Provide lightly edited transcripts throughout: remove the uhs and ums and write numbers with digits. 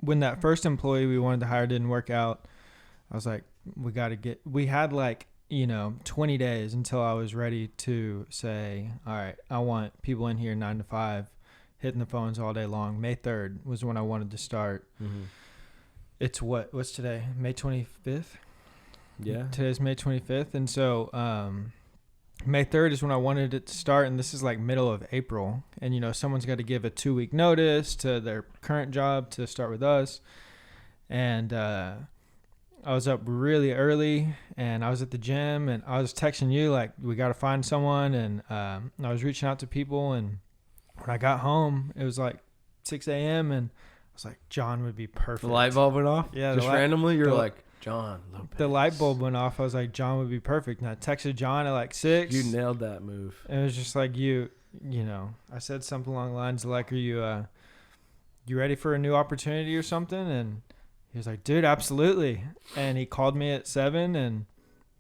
when that first employee we wanted to hire didn't work out, I was like, we had like, 20 days until I was ready to say, all right, I want people in here 9 to 5, hitting the phones all day long. May 3rd was when I wanted to start. Mm-hmm. It's what's today? May 25th? Yeah. Today's May 25th. And so, May 3rd is when I wanted it to start. And this is like middle of April. And, someone's got to give a 2-week notice to their current job to start with us. And, I was up really early and I was at the gym and I was texting you like, we got to find someone. And I was reaching out to people. And when I got home, it was like 6 a.m. and I was like, John would be perfect. The light bulb went off? Yeah. Just randomly? You're like, John Lopez. The light bulb went off. I was like, John would be perfect. And I texted John at like 6. You nailed that move. And it was just like, I said something along the lines of like, are you ready for a new opportunity or something? And he was like, dude, absolutely. And he called me at 7 and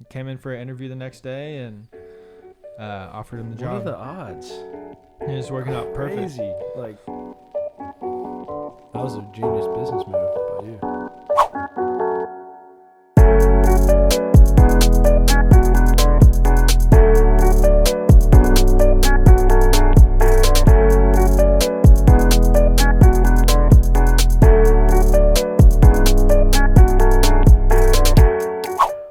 came in for an interview the next day and offered him the job. What are the odds? It was working out perfect. Crazy. Like, that was a genius business move by you.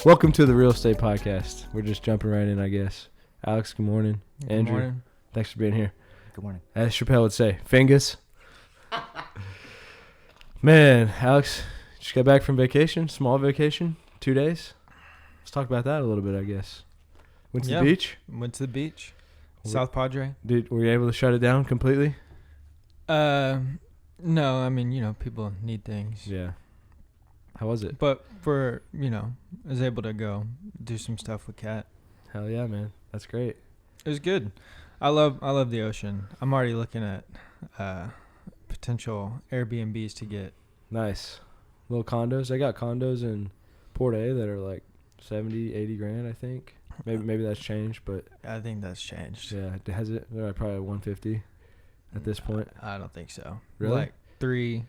Welcome to the Real Estate Podcast. We're just jumping right in, I guess. Alex, good morning. Andrew, Good morning. thanks for being here. Good morning. As Chappelle would say, fingers. Man, Alex, just got back from vacation, small vacation, 2 days. Let's talk about that a little bit, I guess. Went to the beach? Went to the beach. South Padre. Were you able to shut it down completely? No, I mean, people need things. Yeah. How was it? But I was able to go do some stuff with Kat. Hell yeah, man. That's great. It was good. I love the ocean. I'm already looking at potential Airbnbs to get. Nice. Little condos. I got condos in Port A that are like 70, 80 grand, I think. Maybe that's changed, but I think that's changed. yeah, has it? They're probably 150 at this point. I don't think so. Really? Like 3.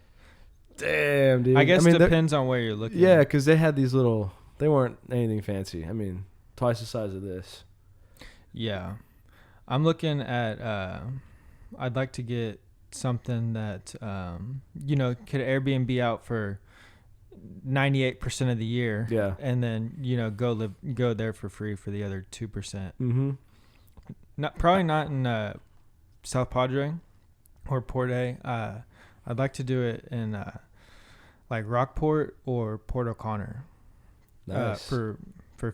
Damn, dude. I guess it depends on where you're looking. Yeah, because they had these little. They weren't anything fancy. I mean, twice the size of this. Yeah. I'm looking at I'd like to get something that could Airbnb out for 98% of the year. Yeah. And then, go there for free for the other 2%. Mm-hmm. Probably not in South Padre or Port A. I'd like to do it in like Rockport or Port O'Connor. Nice. For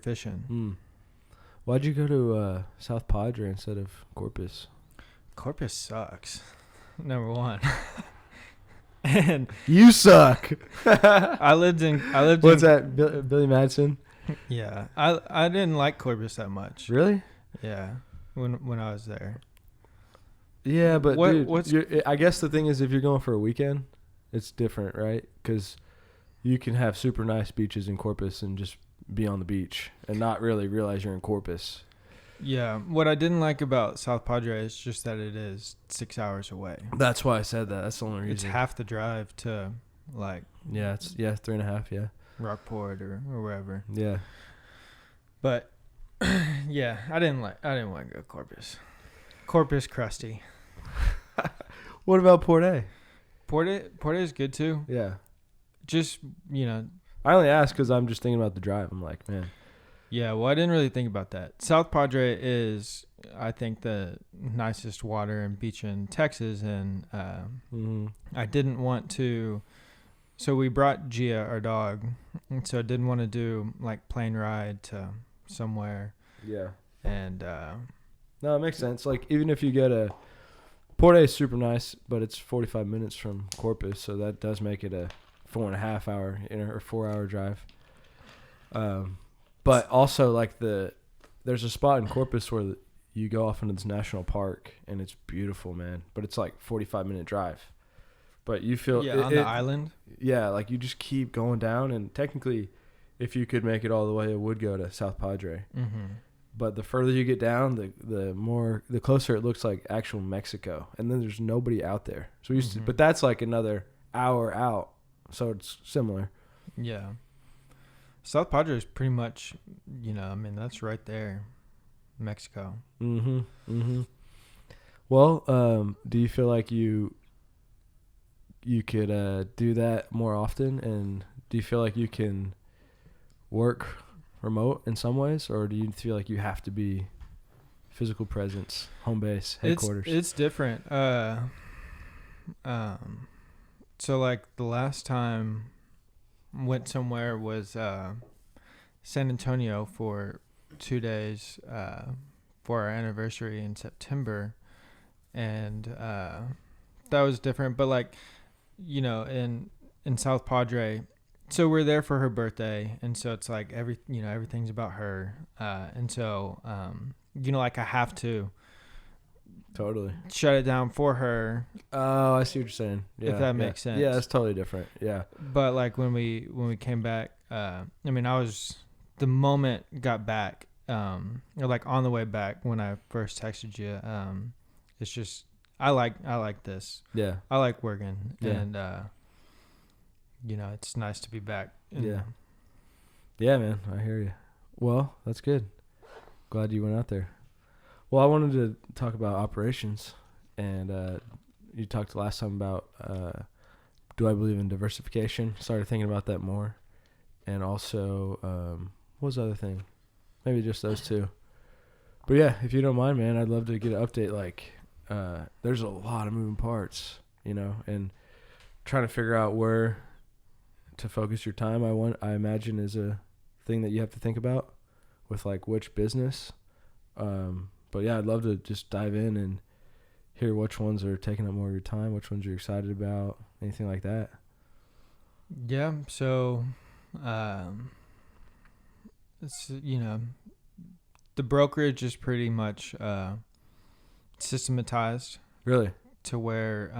fishing. Mm. Why'd you go to South Padre instead of Corpus? Corpus sucks. Number one. And You suck. I lived What's that? Billy Madison? Yeah. I didn't like Corpus that much. Really? Yeah. When I was there. Yeah, but What- I guess the thing is, if you're going for a weekend, it's different, right? Because you can have super nice beaches in Corpus and just be on the beach and not really realize you're in Corpus. Yeah. What I didn't like about South Padre is just that it is 6 hours away. That's why I said that. That's the only reason. It's half the drive to like Yeah, 3.5. Yeah. Rockport or wherever. Yeah. But yeah, I didn't want to go Corpus. Corpus crusty. What about Port A? Port A is good too. Yeah. Just I only ask because I'm just thinking about the drive. I'm like, man. yeah. Well, I didn't really think about that. South Padre is, I think, the nicest water and beach in Texas, and I didn't want to. So we brought Gia, our dog, and so I didn't want to do like plane ride to somewhere. Yeah. And No, it makes sense. Like, even if you get Port A is super nice, but it's 45 minutes from Corpus, so that does make it a 4.5 hour or 4 hour drive. But also, like, there's a spot in Corpus where you go off into this national park, and it's beautiful, man. But it's like 45-minute drive. But you feel on the island. Yeah, like you just keep going down, and technically, if you could make it all the way, it would go to South Padre. Mm-hmm. But the further you get down, the closer it looks like actual Mexico, and then there's nobody out there. So but that's like another hour out So it's similar. Yeah. South Padre is pretty much, I mean, that's right there, Mexico. Mm-hmm. Mm-hmm. Well, do you feel like you could do that more often, and do you feel like you can work remote in some ways, or do you feel like you have to be physical presence, home base, headquarters? It's different. So like the last time I went somewhere was San Antonio for 2 days for our anniversary in September, and that was different. But like, in South Padre, so we're there for her birthday, and so it's like everything's about her, and so like I have to Totally shut it down for her. Oh, I see what you're saying. Yeah, if that makes sense. Yeah, it's totally different. Yeah. But like when we came back, I mean, I was the moment got back, or like on the way back when I first texted you. It's just I like this. Yeah. I like working, Yeah. and it's nice to be back. Yeah. Yeah, man, I hear you. Well, that's good. Glad you went out there. Well, I wanted to talk about operations, and you talked last time about do I believe in diversification? Started thinking about that more, and also what was the other thing? Maybe just those two. But yeah, if you don't mind, man, I'd love to get an update. Like, there's a lot of moving parts, and trying to figure out where to focus your time. I imagine is a thing that you have to think about with like which business. But yeah, I'd love to just dive in and hear which ones are taking up more of your time, which ones you're excited about, anything like that. Yeah. So, it's the brokerage is pretty much systematized. Really? To where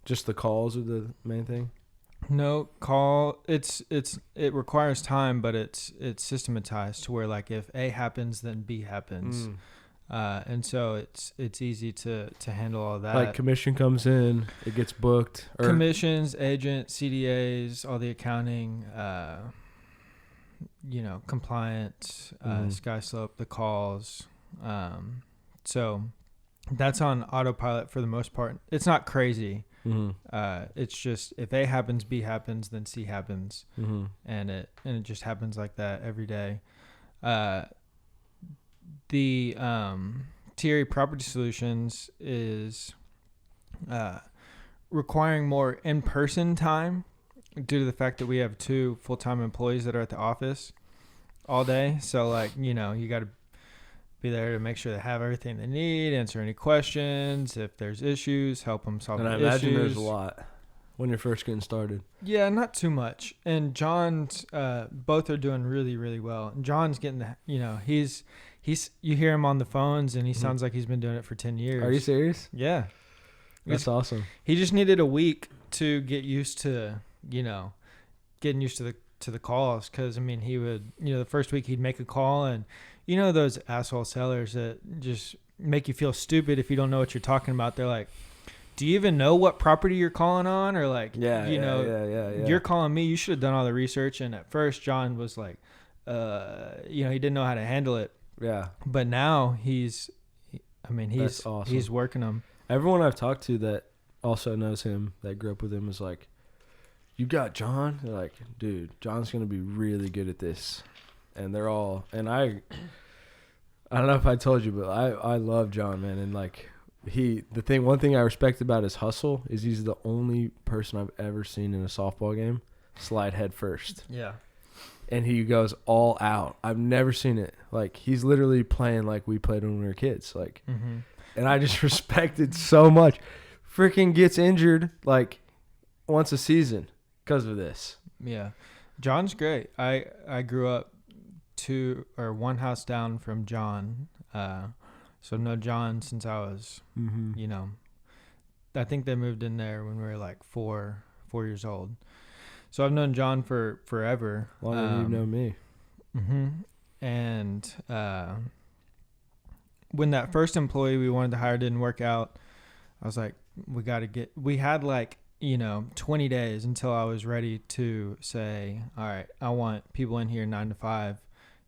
just the calls are the main thing? No, it requires time, but it's systematized to where like if A happens, then B happens. And so it's easy to handle all that. Like commission comes in, it gets booked. Commissions, agent, CDAs, all the accounting, compliance, SkySlope, the calls. So that's on autopilot for the most part. It's not crazy. Mm-hmm. It's just if A happens, B happens, then C happens, and it just happens like that every day. The TRE Property Solutions is requiring more in-person time due to the fact that we have 2 full-time employees that are at the office all day. So like you got to be there to make sure they have everything they need, answer any questions. If there's issues, help them solve the issues. And I imagine there's a lot when you're first getting started. Yeah, not too much. And John's, both are doing really, really well. And John's getting he's you hear him on the phones and he sounds like he's been doing it for 10 years. Are you serious? Yeah. That's awesome. He just needed a week to get used to, getting used to the calls. Cause I mean, he would, the first week he'd make a call and, those asshole sellers that just make you feel stupid if you don't know what you're talking about. They're like, do you even know what property you're calling on? Or like, you're calling me. You should have done all the research. And at first John was like, he didn't know how to handle it. Yeah. But now he's awesome. He's working them. Everyone I've talked to that also knows him, that grew up with him, is like, you got John? They're like, dude, John's going to be really good at this. And they're all, and I don't know if I told you, but I love John, man. And like one thing I respect about his hustle is he's the only person I've ever seen in a softball game slide head first. Yeah. And he goes all out. I've never seen it. Like he's literally playing like we played when we were kids. Like, and I just respect it so much. Freaking gets injured like once a season because of this. Yeah. John's great. I grew up 1 house down from John. So know John since I was, I think they moved in there when we were like 4 years old. So I've known John for forever. Longer than you've known me. And when that first employee we wanted to hire didn't work out, I was like, we had like 20 days until I was ready to say, all right, I want people in here 9 to 5,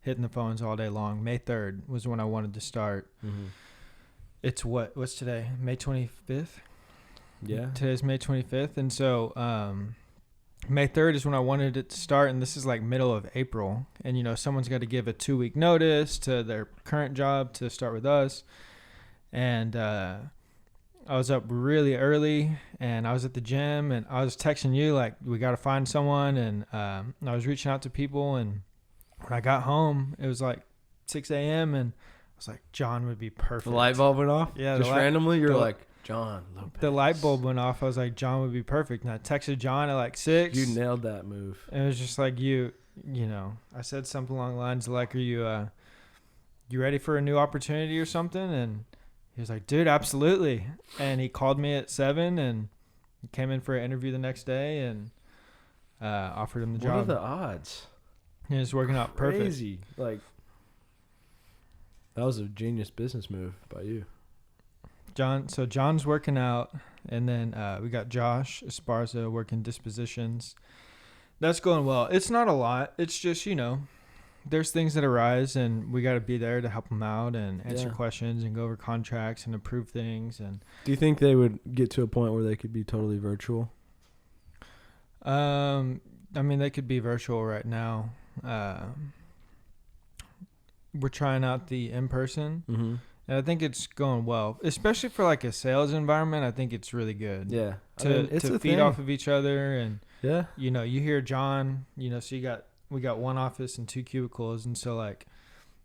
hitting the phones all day long. May 3rd was when I wanted to start. Mm-hmm. It's what's today? May 25th? Yeah. Today's May 25th. And so May 3rd is when I wanted it to start. And this is like middle of April. And, someone's got to give a 2-week notice to their current job to start with us. And I was up really early and I was at the gym and I was texting you like, we got to find someone. And I was reaching out to people. And when I got home, it was like 6 a.m. and I was like, John would be perfect. The light bulb went off? Yeah. Just randomly? You're like, John Lopez. The light bulb went off. I was like, John would be perfect. And I texted John at like 6. You nailed that move. And it was just like, I said something along the lines of like, are you ready for a new opportunity or something? And he was like, dude, absolutely. And he called me at 7 and came in for an interview the next day and offered him the job. What are the odds? And it's working out perfect. Crazy. Like, that was a genius business move by you. So John's working out, and then we got Josh Esparza working dispositions. That's going well. It's not a lot. It's just, there's things that arise, and we got to be there to help them out and answer questions and go over contracts and approve things. And do you think they would get to a point where they could be totally virtual? They could be virtual right now. We're trying out the in-person. Mm-hmm. And I think it's going well, especially for like a sales environment. I think it's really good. Yeah. To feed off of each other. And, yeah, you hear John, so we got one office and 2 cubicles. And so like,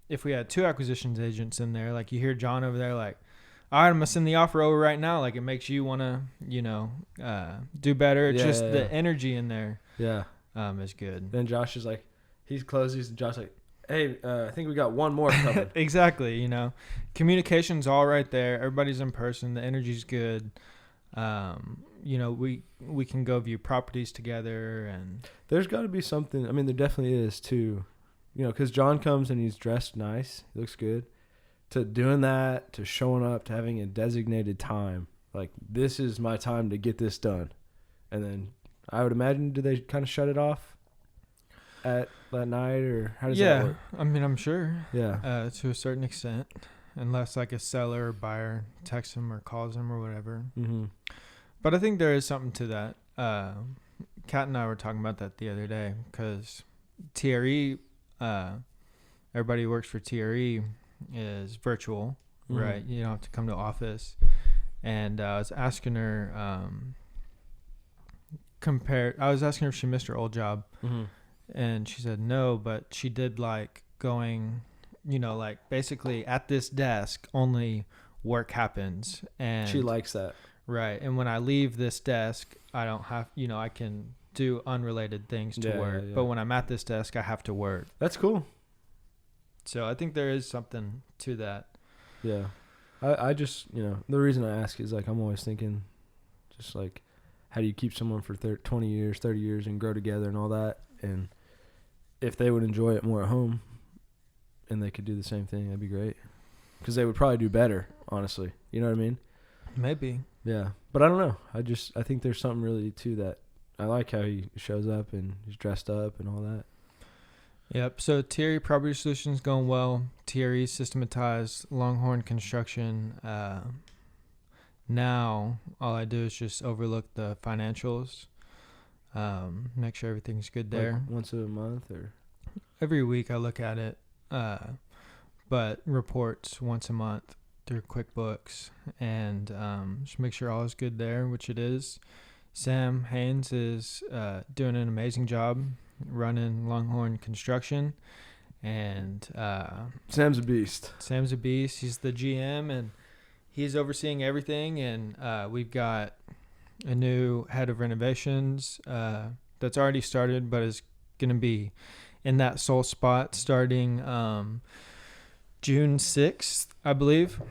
if we had 2 acquisitions agents in there, like you hear John over there, like, all right, I'm going to send the offer over right now. Like it makes you want to, do better. It's just the energy in there. Yeah. Is good. Then Josh is like, he closes and Josh like, hey, I think we got one more covered. Exactly. Communication's all right there. Everybody's in person. The energy's good. We can go view properties together, and there's got to be something. I mean, there definitely is too, because John comes and he's dressed nice. He looks good. To doing that, to showing up, to having a designated time. Like, this is my time to get this done. And then I would imagine, do they kind of shut it off at that night, or how does that work? I'm sure. Yeah. To a certain extent, unless like a seller or buyer texts him or calls him or whatever. Mm-hmm. But I think there is something to that. Kat and I were talking about that the other day because TRE, everybody who works for TRE is virtual, mm-hmm. right? You don't have to come to office. And I was asking her, I was asking her if she missed her old job. Mm-hmm. And she said no, but she did like going, like basically at this desk only work happens. And she likes that. Right. And when I leave this desk, I don't have, I can do unrelated things to work. Yeah. But when I'm at this desk, I have to work. That's cool. So I think there is something to that. Yeah. I just, the reason I ask is like, I'm always thinking just like, how do you keep someone for 20 years, 30 years and grow together and all that? And if they would enjoy it more at home and they could do the same thing, that'd be great. Because they would probably do better, honestly. You know what I mean? Maybe. Yeah. But I don't know. I think there's something really to that. I like how he shows up and he's dressed up and all that. Yep. So TRE Property Solutions going well. TRE systematized Longhorn Construction. Now all I do is just overlook the financials. Make sure everything's good there. Like once a month or? Every week I look at it. But reports once a month through QuickBooks and just make sure all is good there, which it is. Sam Haynes is doing an amazing job running Longhorn Construction, and Sam's a beast. He's the GM, and he's overseeing everything. And we've got a new head of renovations that's already started, but is going to be in that sole spot starting June 6th, I believe.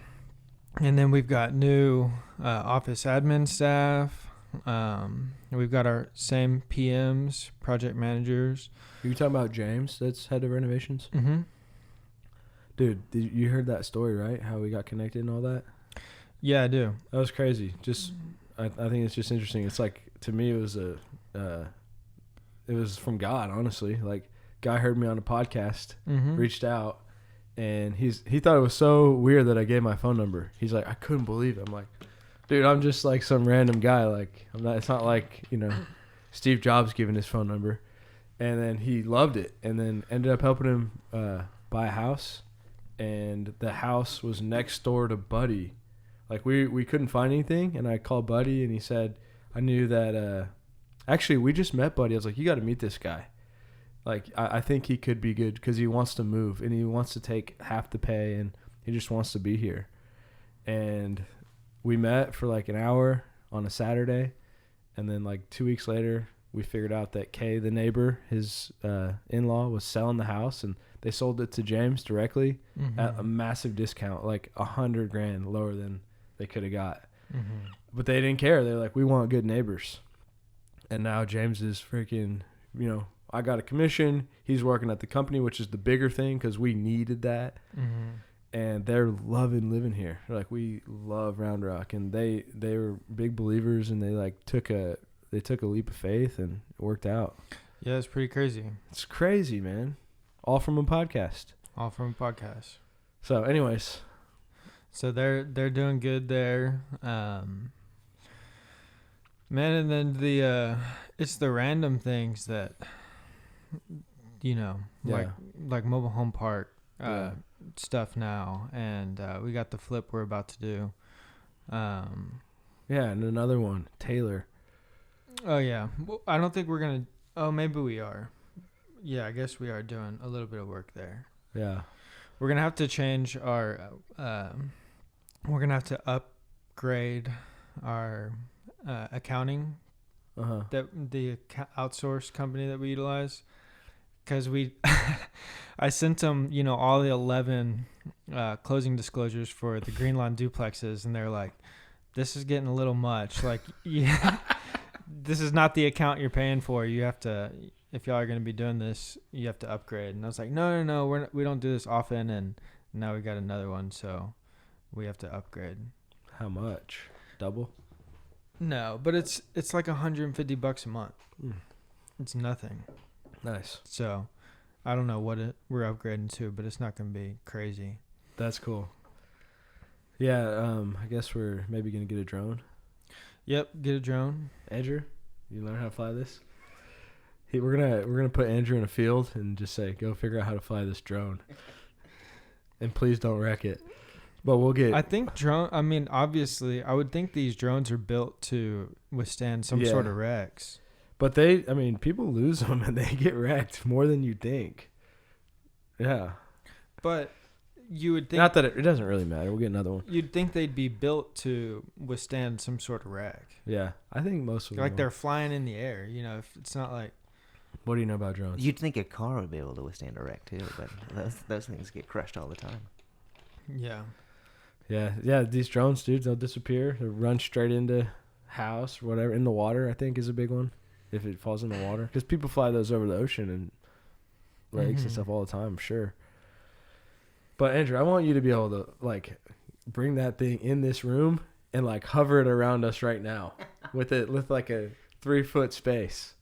And then we've got new office admin staff. We've got our same PMs, project managers. Are you talking about James that's head of renovations? Mm-hmm. Dude, you heard that story, right? How we got connected and all that? Yeah, I do. That was crazy. Just, I think it's just interesting. It's like to me, it was from God, honestly. Like, guy heard me on a podcast, reached out, and he thought it was so weird that I gave my phone number. He's like, I couldn't believe it. I'm like, dude, I'm just like some random guy. Like, I'm not. It's not like, you know, Steve Jobs giving his phone number. And then he loved it, and then ended up helping him buy a house. And the house was next door to Buddy. Like, we couldn't find anything, and I called Buddy, and he said, I knew that. Actually, we just met Buddy. I was like, you got to meet this guy. Like, I think he could be good because he wants to move, and he wants to take half the pay, and he just wants to be here. And we met for like an hour on a Saturday, and then like 2 weeks later, we figured out that Kay, the neighbor, his in-law, was selling the house, and they sold it to James directly at a massive discount, like $100,000 lower than they could have got. But they didn't care. They're like, we want good neighbors. And now James is freaking, you know, I got a commission. He's working at the company, which is the bigger thing because we needed that. And they're loving living here. They're like, we love Round Rock, and they were big believers, and they took a leap of faith, and it worked out. Yeah, it's pretty crazy. It's crazy, man. All from a podcast. So anyways. So they're doing good there. Man, and then it's the random things that, you know, like mobile home park stuff now, and we got the flip we're about to do. And another one, Taylor. Oh, yeah. Well, I don't think we're going to... Oh, maybe we are. Yeah, I guess we are doing a little bit of work there. Yeah. We're going to have to change our... we're going to have to upgrade our accounting, that the outsourced company that we utilize. Because I sent them, you know, all the 11 closing disclosures for the Green Lawn duplexes, and they're like, this is getting a little much. Like, yeah... This is not the account you're paying for. You have to, if y'all are going to be doing this, you have to upgrade. And I was like, no, we don't do this often. And now we got another one, so we have to upgrade. How much? Double? No, but it's like $150 a month. It's nothing. Nice. So I don't know what we're upgrading to, but it's not going to be crazy. That's cool. Yeah, I guess we're maybe going to get a drone. Yep, get a drone. Andrew, you learn how to fly this? We're gonna put Andrew in a field and just say, go figure out how to fly this drone. And please don't wreck it. But we'll get... I think obviously, I would think these drones are built to withstand some sort of wrecks. But people lose them and they get wrecked more than you think. Yeah. But... You would think... Not that it doesn't really matter. We'll get another one. You'd think they'd be built to withstand some sort of wreck. Yeah. I think most of them... Like they're flying in the air. You know, if it's not like... What do you know about drones? You'd think a car would be able to withstand a wreck, too, but those things get crushed all the time. Yeah. Yeah, these drones, dude, they'll disappear. They'll run straight into house or whatever. In the water, I think, is a big one. If it falls in the water. Because people fly those over the ocean and lakes and stuff all the time, I'm sure. But Andrew, I want you to be able to like bring that thing in this room and like hover it around us right now with like a 3-foot space.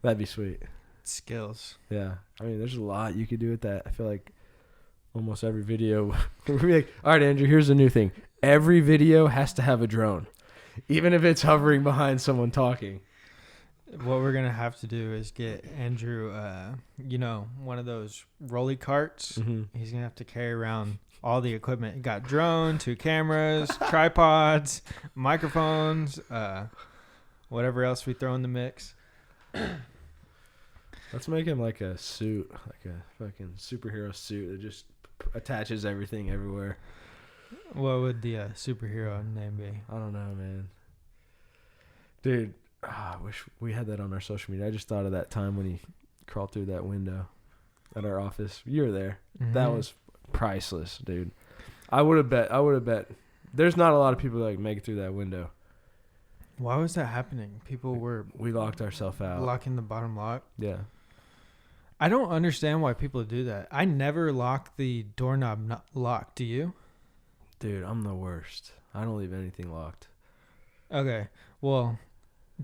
That'd be sweet. Skills. Yeah. I mean, there's a lot you could do with that. I feel like almost every video we'll be like, all right, Andrew, here's a new thing. Every video has to have a drone. Even if it's hovering behind someone talking. What we're going to have to do is get Andrew, one of those rolly carts. He's going to have to carry around all the equipment. He got drone, 2 cameras, tripods, microphones, whatever else we throw in the mix. Let's make him like a suit, like a fucking superhero suit that just attaches everything everywhere. What would the superhero name be? I don't know, man. Dude. I wish we had that on our social media. I just thought of that time when he crawled through that window at our office. You were there. That was priceless, dude. I would have bet. There's not a lot of people that make it through that window. Why was that happening? We locked ourselves out. Locking the bottom lock? Yeah. I don't understand why people do that. I never lock the doorknob locked. Do you? Dude, I'm the worst. I don't leave anything locked. Okay. Well...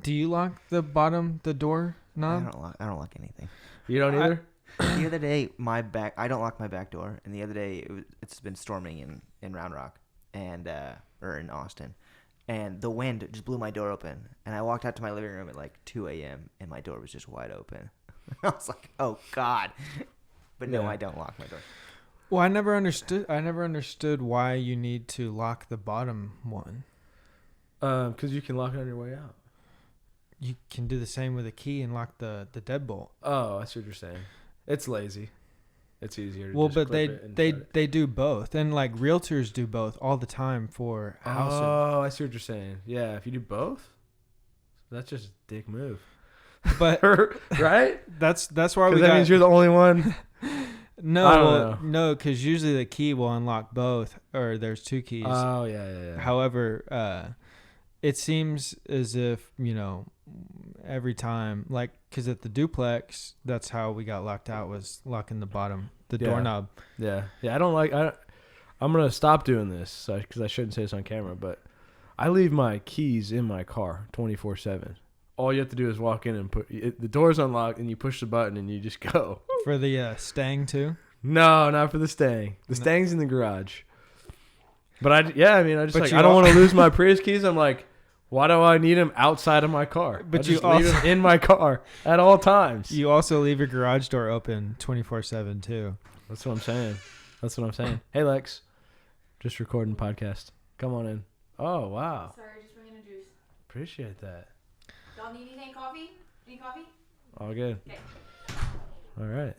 Do you lock the door knob? I don't lock anything. You don't either? The other day, I don't lock my back door, and the other day it's been storming in Round Rock and or in Austin, and the wind just blew my door open, and I walked out to my living room at like 2 a.m. and my door was just wide open. I was like, oh God, but no, Yeah. I don't lock my door. Well, I never understood why you need to lock the bottom one. Because you can lock it on your way out. You can do the same with a key and lock the deadbolt. Oh, I see what you're saying. It's lazy. It's easier to Well, just but clip it and they shut it. they do both, and like realtors do both all the time for houses. Oh, I see what you're saying. Yeah, if you do both, that's just a dick move. But right? that's why we Because that means you're the only one. no, I don't no, because usually the key will unlock both, or there's two keys. Oh, yeah. However, it seems as if, every time, like, because at the duplex, that's how we got locked out, was locking the bottom, the Yeah. doorknob. Yeah. I'm going to stop doing this because I shouldn't say this on camera, but I leave my keys in my car 24/7. All you have to do is walk in and the door's unlocked and you push the button and you just go. For the Stang, too? No, not for the Stang. The No. Stang's in the garage. But I don't But you want to lose my Prius keys. I'm like, why do I need them outside of my car? But I just you leave also- them in my car at all times. You also leave your garage door open 24/7, too. That's what I'm saying. Hey, Lex. Just recording podcast. Come on in. Oh, wow. Sorry, just bringing a juice. Appreciate that. Y'all need anything? Coffee? Any coffee? All good. Okay. All right.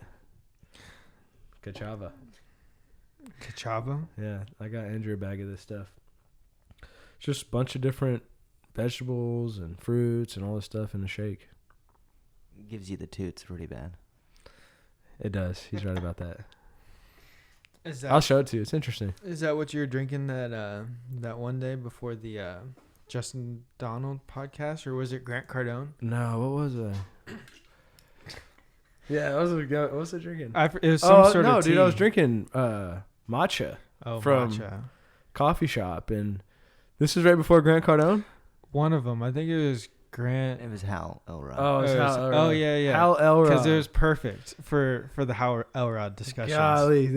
Cachava. Cachava? Yeah, I got Andrew a bag of this stuff. It's just a bunch of different vegetables and fruits and all this stuff in a shake. Gives you the toots pretty bad. It does. He's right about that. Is I'll show it to you. It's interesting. Is that what you were drinking that one day before the Justin Donald podcast, or was it Grant Cardone? No, what was I? Yeah, what was I drinking? It was some sort no, of tea. dude, I was drinking matcha from matcha. coffee shop, and this is right before Grant Cardone. One of them, I think it was Grant. It was Hal Elrod. Oh, it's Hal Elrod. Yeah. Hal Elrod. Because it was perfect for the Hal Elrod discussions. Golly,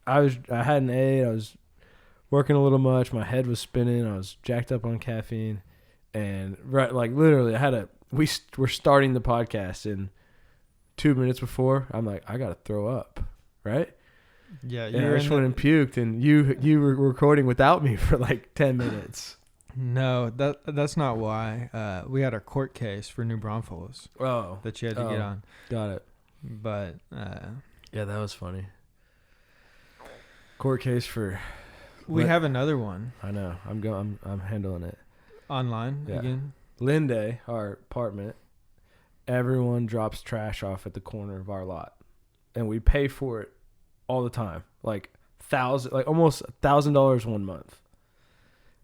I had an A. I was working a little much. My head was spinning. I was jacked up on caffeine, and literally, we're starting the podcast, and 2 minutes before, I'm like, I gotta throw up, right? Yeah, And I just went and puked, and you were recording without me for like 10 minutes. No, that's not why. We had our court case for New Braunfels Oh, that you had to get on, got it. but Yeah, that was funny. Court case for. we have another one I know. I'm handling it. online Yeah. again. Linde, our apartment, everyone drops trash off at the corner of our lot, and we pay for it all the time, almost $1,000 1 month.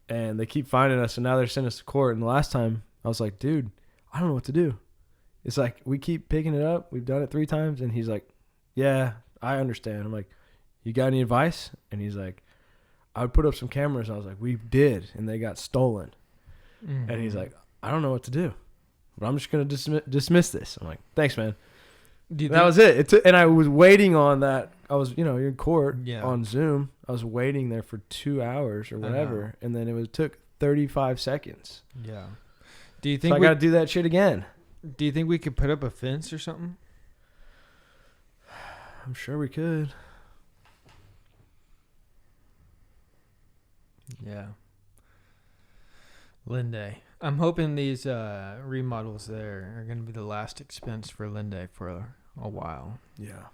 And they keep finding us, and now they're sending us to court. And the last time, I was like, dude, I don't know what to do. It's like, we keep picking it up. We've done it 3 times. And he's like, yeah, I understand. I'm like, you got any advice? And he's like, I would put up some cameras. And I was like, we did, and they got stolen. Mhm. And he's like, I don't know what to do, but I'm just going to dismiss this. I'm like, thanks, man. Do you That think- was it. And I was waiting on that. I was, you're in court Yeah. on Zoom. I was waiting there for 2 hours or whatever, and then it took 35 seconds. Yeah. Do you So think I got to do that shit again. Do you think we could put up a fence or something? I'm sure we could. Yeah. Linde. I'm hoping these remodels there are going to be the last expense for Linde for a while. Yeah.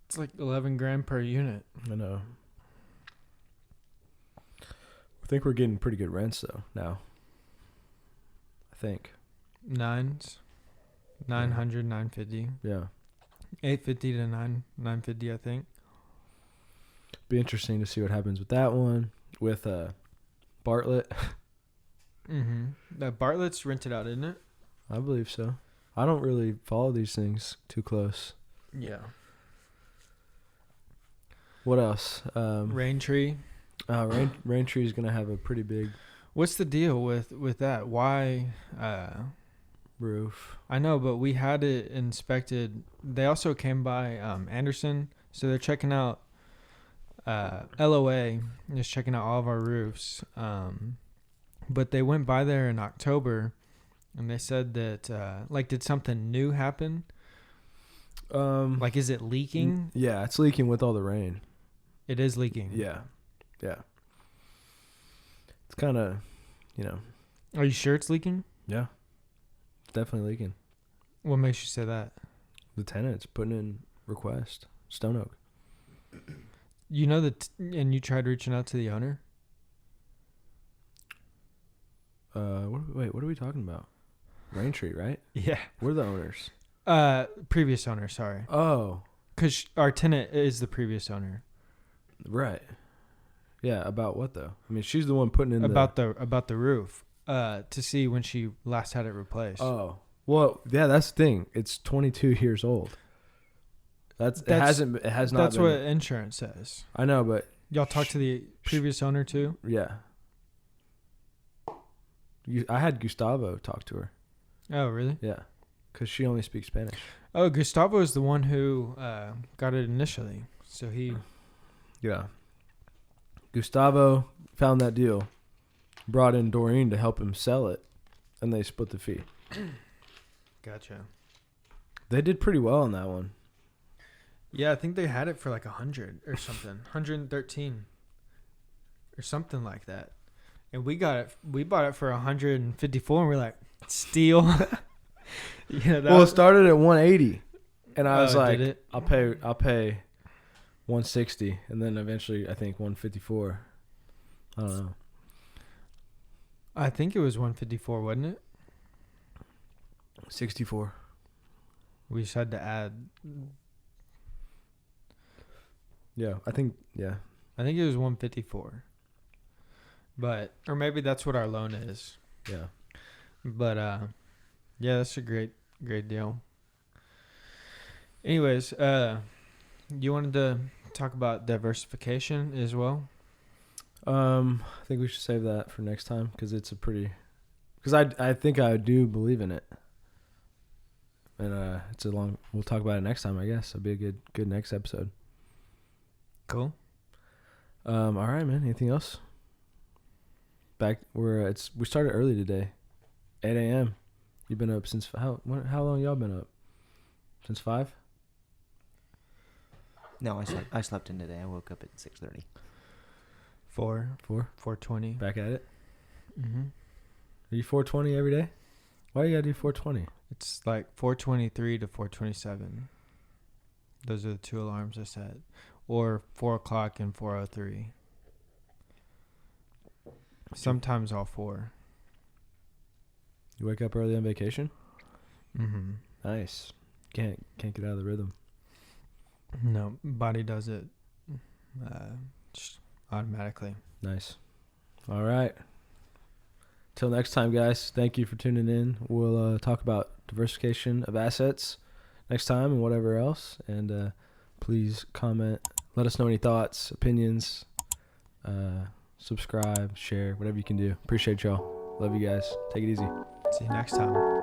It's like 11 grand per unit. I know. I think we're getting pretty good rents though now. I think. 900, 950, Yeah. 850 to 950, I think. Be interesting to see what happens with that one. With Bartlett. Mm-hmm. Bartlett's rented out, isn't it? I believe so. I don't really follow these things too close. Yeah. What else? Rain Tree. Rain Tree is gonna have a pretty big. What's the deal with that? Why? Roof. I know, but we had it inspected. They also came by Anderson, so they're checking out LOA, just checking out all of our roofs. But they went by there in October, and they said that like, did something new happen? Like, is it leaking? Yeah, it's leaking with all the rain. It is leaking. Yeah. It's kind of, Are you sure it's leaking? yeah, it's definitely leaking. What makes you say that? The tenant's putting in request. Stone Oak. You know that, and you tried reaching out to the owner? What are we talking about? Raintree, right? Yeah. We're the owners. Previous owner, sorry. Oh, Because our tenant is the previous owner. right. Yeah, about what though? I mean, she's the one putting in About the roof. To see when she last had it replaced. Oh, well, yeah, that's the thing. It's 22 years old. It has not. That's been, what insurance says. I know, but Y'all talked to the previous owner too? yeah. I had Gustavo talk to her. Oh, really? Yeah, because she only speaks Spanish. Oh, Gustavo is the one who got it initially. So he... Yeah. Gustavo found that deal, brought in Doreen to help him sell it, and they split the fee. Gotcha. They did pretty well on that one. Yeah, I think they had it for like 100 or something. 113 or something like that. And we bought it for 154, and we're like, steal. Well, it started at 180, and I was like, did it? I'll pay 160, and then eventually I think 154. I don't know. I think it was 154, wasn't it? 64. We just had to add. Yeah, I think it was 154. But, or maybe that's what our loan is. yeah. But yeah, that's a great deal. Anyways, you wanted to talk about diversification as well? I think we should save that for next time because I think I do believe in it. And we'll talk about it next time, I guess. It'll be a good next episode. Cool. All right, man. Anything else? We started early today, 8 a.m. You've been up since how long y'all been up? Since 5? No, I slept in today. I woke up at 6:30. 4:20. Back at it. Mm-hmm. Are you 4:20 every day? Why you gotta do 4:20? It's like 4:23 to 4:27. Those are the two alarms I set, or 4 o'clock and 4:03. Sometimes all 4. You wake up early on vacation? Mm-hmm. Nice. Can't get out of the rhythm. No, body does it just automatically. Nice. All right. Till next time, guys. Thank you for tuning in. We'll talk about diversification of assets next time and whatever else. And please comment. Let us know any thoughts, opinions. Subscribe, share, whatever you can do. Appreciate y'all. Love you guys. Take it easy. See you next time.